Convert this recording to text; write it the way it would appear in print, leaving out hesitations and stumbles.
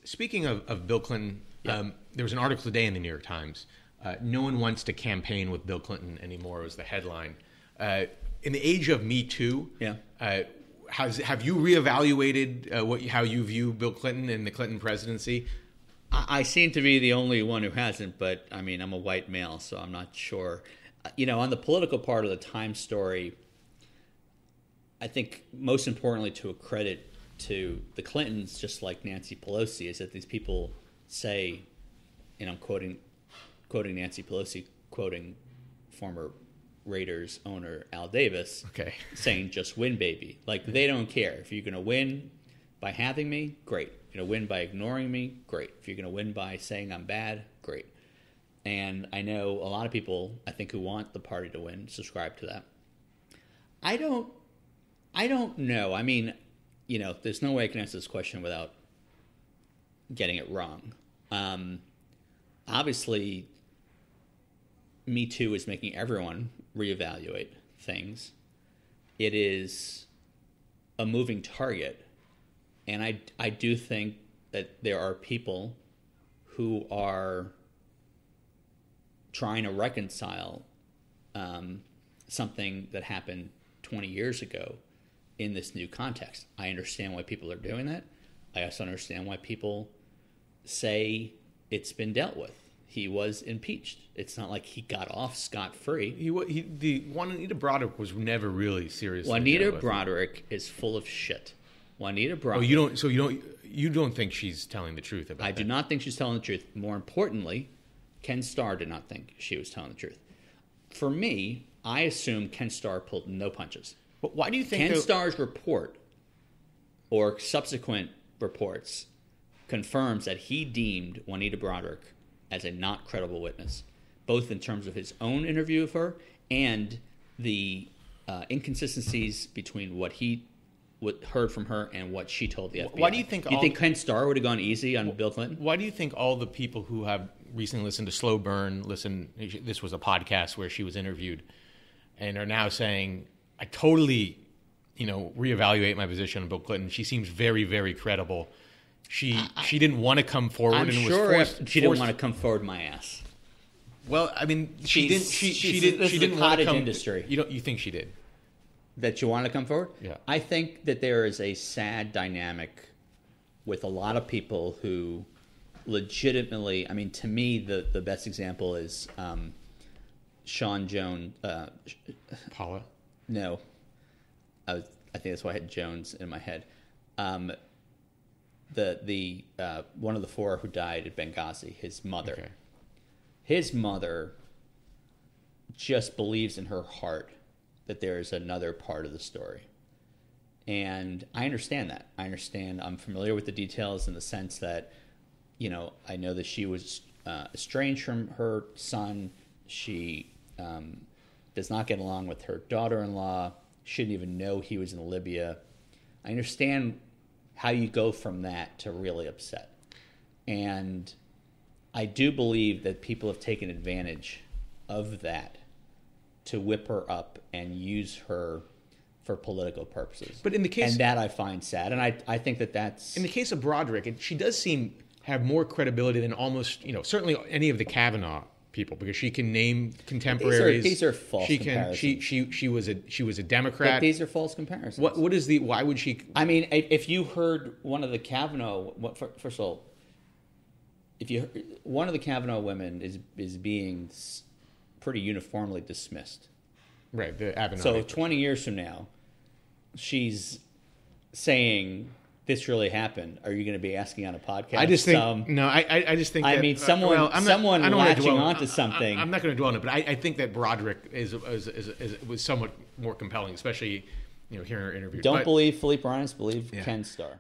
Speaking of Bill Clinton, there was an article today in the New York Times. No one wants to campaign with Bill Clinton anymore was the headline. In the age of Me Too, have you reevaluated how you view Bill Clinton and the Clinton presidency? I seem to be the only one who hasn't, but I mean, I'm a white male, so I'm not sure. On the political part of the Times story, I think most importantly to a credit to the Clintons, just like Nancy Pelosi, is that these people say, and I'm quoting Nancy Pelosi, quoting former Raiders owner Al Davis, saying, "Just win, baby." Like, they don't care. If you're going to win by having me, great. If you're going to win by ignoring me, great. If you're going to win by saying I'm bad, great. And I know a lot of people, I think, who want the party to win, subscribe to that. I don't know. I mean, there's no way I can answer this question without getting it wrong. Obviously, Me Too is making everyone reevaluate things. It is a moving target. And I do think that there are people who are trying to reconcile something that happened 20 years ago in this new context. I understand why people are doing that. I also understand why people say it's been dealt with. He was impeached. It's not like he got off scot-free. Juanita Broaddrick was never really seriously. Juanita Broaddrick is full of shit. Juanita Broaddrick. Oh, you don't think she's telling the truth about that? I do not think she's telling the truth. More importantly, Ken Starr did not think she was telling the truth. For me, I assume Ken Starr pulled no punches. But why do you think Ken Starr's report or subsequent reports confirms that he deemed Juanita Broaddrick as a not credible witness, both in terms of his own interview of her and the inconsistencies between what he heard from her and what she told the FBI. Why do you think? You think Ken Starr would have gone easy on Bill Clinton? Why do you think all the people who have recently listened to Slow Burn, this was a podcast where she was interviewed, and are now saying, I totally, reevaluate my position on Bill Clinton. She seems very, very credible. She didn't want to come forward. I'm and sure was forced, she didn't want to come forward my ass. Well, I mean, she didn't want to come. Industry. You think she did? That you want to come forward? Yeah. I think that there is a sad dynamic with a lot of people who legitimately, I mean, to me, the best example is Sean Jones. Paula? No. I think that's why I had Jones in my head. The one of the four who died at Benghazi, his mother. Okay. His mother just believes in her heart that there is another part of the story. And I understand that. I'm familiar with the details in the sense that, I know that she was estranged from her son. She does not get along with her daughter-in-law. She didn't even know he was in Libya. I understand how you go from that to really upset. And I do believe that people have taken advantage of that to whip her up and use her for political purposes. But in the case, and that I find sad, and I think that's in the case of Broaddrick, she does seem have more credibility than almost certainly any of the Kavanaugh people, because she can name contemporaries. These are false comparisons. She was a Democrat. But these are false comparisons. What is the? Why would she? I mean, if you heard one of the Kavanaugh, first of all, one of the Kavanaugh women is being pretty uniformly dismissed. Right, the Avenatti. So 20 years from now, she's saying this really happened. Are you going to be asking on a podcast? I just think no. I just think. I mean, someone latching onto something. I'm not going to dwell on it, but I think that Broaddrick was somewhat more compelling, especially hearing her interview. Don't believe Philippe Reines. Believe Ken Starr.